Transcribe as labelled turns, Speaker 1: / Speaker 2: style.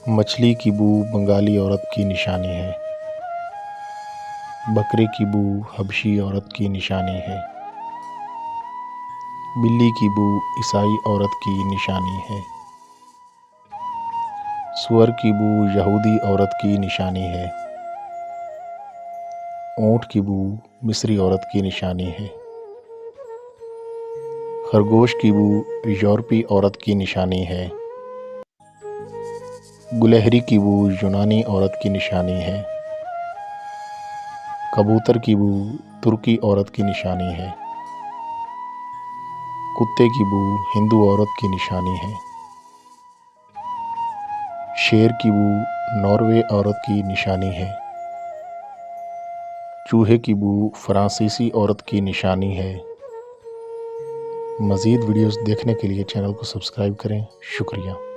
Speaker 1: مچھلی کی بو بنگالی عورت کی نشانی ہے۔ بکرے کی بو حبشی عورت کی نشانی ہے۔ بلی کی بو عیسائی عورت کی نشانی ہے۔ سور کی بو یہودی عورت کی نشانی ہے۔ اونٹ کی بو مصری عورت کی نشانی ہے۔ خرگوش کی بو یورپی عورت کی نشانی ہے۔ گلہری کی بو یونانی عورت کی نشانی ہے۔ کبوتر کی بو ترکی عورت کی نشانی ہے۔ کتے کی بو ہندو عورت کی نشانی ہے۔ شیر کی بو ناروے عورت کی نشانی ہے۔ چوہے کی بو فرانسیسی عورت کی نشانی ہے۔ مزید ویڈیوز دیکھنے کے لیے چینل کو سبسکرائب کریں۔ شکریہ۔